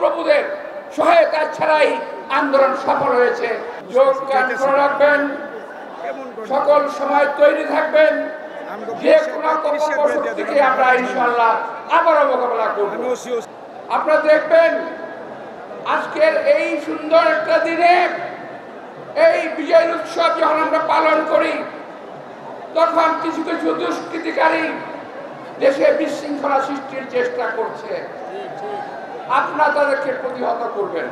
প্রভুদের সহায়তা ছাড়াই আন্দোলন সফল হয়েছে। যোগদান করে রাখবেন, সকল সময় তৈরি থাকবেন, যে কোনো কর্মসূচিকে আমরা ইনশাআল্লাহ আবারও মোকাবেলা করব। আপনারা দেখবেন আজকের এই সুন্দর একটা দিনে এই বিজয় উৎসব যখন আমরা পালন করি, তখন কিছু কিছু দুষ্কৃতিকারী দেশে বিশৃঙ্খলা সৃষ্টির চেষ্টা করছে। আপনারা তাদেরকে প্রতিহত করবেন।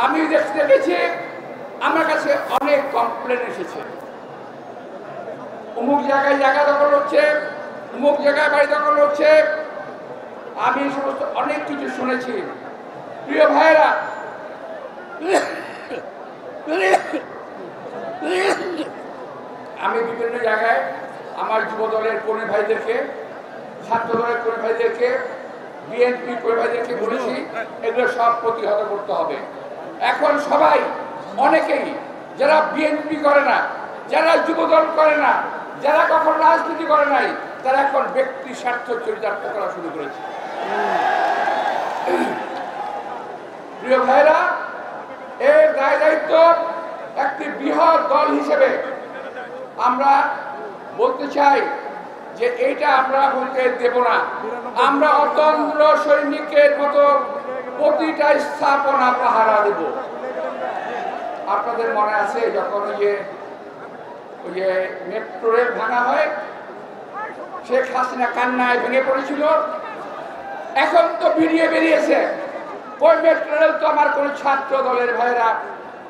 আমি দেখেছি, আমার কাছে অনেক কমপ্লেন এসেছে, অমুক জায়গায় জায়গা দখল হচ্ছে, অমুক জায়গায় বাড়ি দখল হচ্ছে। আমি সমস্ত অনেক কিছু শুনেছি। প্রিয় ভাইরা, আমি বিভিন্ন জায়গায় আমার যুব দলের কর্মী ভাইদেরকে, ছাত্র দলের কর্মী ভাইদেরকে, বিএনপি কর্মী ভাইদেরকে বলেছি এগুলো সব প্রতিহত করতে হবে। এখন সবাই, অনেকেই যারা বিএনপি করে না, যারা যুব দল করে না, যারা কখন রাজনীতি করে নাই, তারা এখন ব্যক্তি স্বার্থ চরিতার্থ করা শুরু করেছে। প্রিয় ভাইরা, এর দায় দায়িত্ব একটি বৃহৎ দল হিসেবে আমরা বলতে চাই যে এইটা আমরা বলতে দেব না। আমরা অতন্ত্র সৈনিকের মতো প্রতিটা স্থাপনা পাহারা দেব। আপনাদের মনে আছে যখন ওই যে মেট্রো রেল ভাঙা হয়, শেখ হাসিনা কান্নায় ভেঙে পড়েছিল। এখন তো বেরিয়েছে ওই মেট্রো রেল তো আমার কোন ছাত্র দলের ভাইরা,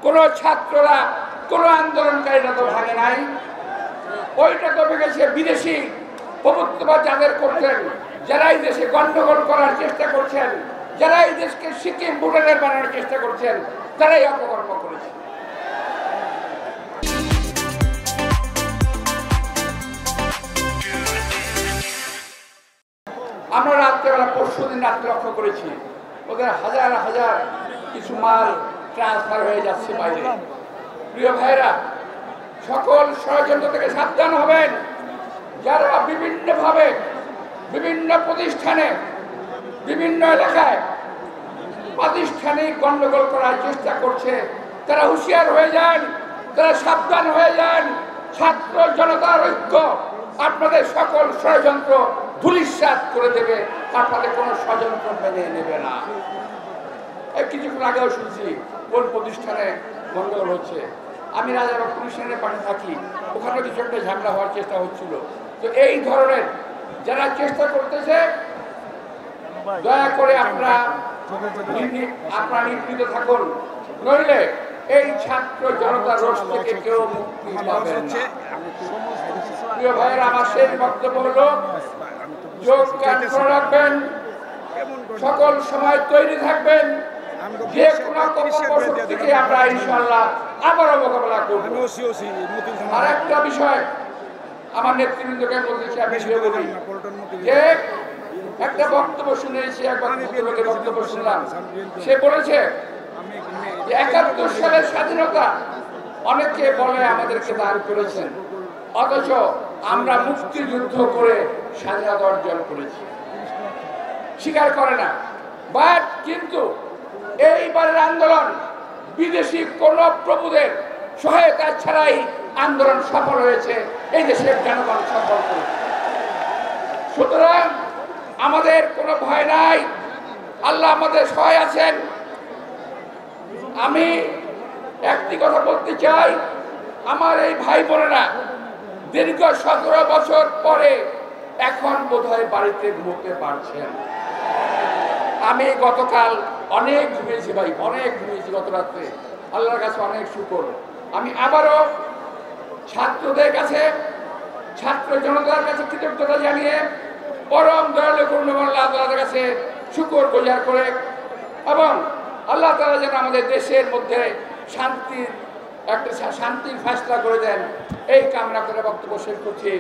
কোন ছাত্ররা, কোন আন্দোলনকারীরা তো ভাঙে নাই। ওইটা তো ভেঙেছে বিদেশি প্রভুত্ববাদ যাদের করছেন, যারা এই দেশে গন্ডগোল করার চেষ্টা করছেন, যারা এই দেশকে সিকিম ভুটানের বানানোর চেষ্টা করছেন, তারাই অপকর্ম করেছে। আমরা রাত্রেবেলা পরশুদিন রাত্রে লক্ষ্য করেছি ওদের হাজার হাজার কিছু মাল ট্রান্সফার হয়ে যাচ্ছে বাইরে। প্রিয় ভাইরা, সকল ষড়যন্ত্র থেকে সাবধান হবেন। যারা বিভিন্নভাবে বিভিন্ন প্রতিষ্ঠানে, বিভিন্ন এলাকায় প্রাতিষ্ঠানিক গন্ডগোল করার চেষ্টা করছে, তারা হুঁশিয়ার হয়ে যান, তারা সাবধান হয়ে যান। ছাত্র জনতার ঐক্য আপনাদের সকল ষড়যন্ত্র ধূলিসাৎ করে দেবে, আপনাদের কোনো ষড়যন্ত্র মেনে নেবে না। এই কিছুক্ষণ আগেও শুনছি কোন প্রতিষ্ঠানে গন্ডগোল হচ্ছে। আমি রাজারবাগ পুলিশের পাশে থাকি, ওখানে কিছু একটা ঝামেলা হওয়ার চেষ্টা হচ্ছিল। তো এই ধরনের যারা চেষ্টা করতেছে, দয়া করে আপনারা নিবৃত থাকুন, নইলে এই ছাত্র জনতার রোষ থেকে কেউ মুক্তি পাবেন না। প্রিয় ভাইয়েরা, আমার শেষ বক্তব্য হলো যোগদান করে রাখবেন, সকল সময় তৈরি থাকবেন, যে কোনো কর্মসূচিকে আমরা ইনশাআল্লাহ আবারও মোকাবেলা করব। আর একটা বিষয় আমার নেতৃবৃন্দকে বলতে চাই, আমি বলি যে একটা বক্তব্য শুনেছি, একবার বক্তব্য শুনলাম, সে বলেছে যে ৭১ সালের স্বাধীনতা অনেকে বলে আমাদেরকে দান করেছেন, অথচ আমরা মুক্তিযুদ্ধ করে স্বাধীনতা অর্জন করেছি, স্বীকার করে না। বাট কিন্তু এইবারের আন্দোলন বিদেশি কোন প্রভুদের সহায়তা ছাড়াই আন্দোলন সফল হয়েছে, এই দেশের জনগণ সফল করেছে। সুতরাং আমাদের কোনো ভয় নাই, আল্লাহ আমাদের সহায় আছেন। আমি একটি কথা বলতে চাই, আমার এই ভাই বোনেরা দীর্ঘ ১৭ বছর পরে এখন বোধহয় বাড়িতে ঘুমোতে পারছেন। আমি গতকাল অনেক ঘুমিয়েছি ভাই, অনেক ঘুমিয়েছি গত রাত্রে, আল্লাহর কাছে অনেক শুকর। আমি আবারও ছাত্রদের কাছে, ছাত্র জনতার কাছে কৃতজ্ঞতা জানিয়ে পরম দয়ালু করুণাময় আল্লাহ তাআলার কাছে শুকর গুজার করে, এবং আল্লাহ তাআলা যেন আমাদের দেশের মধ্যে শান্তির ফয়সালা করে দেন, এই কামনা করে বক্তব্য শেষ করছি।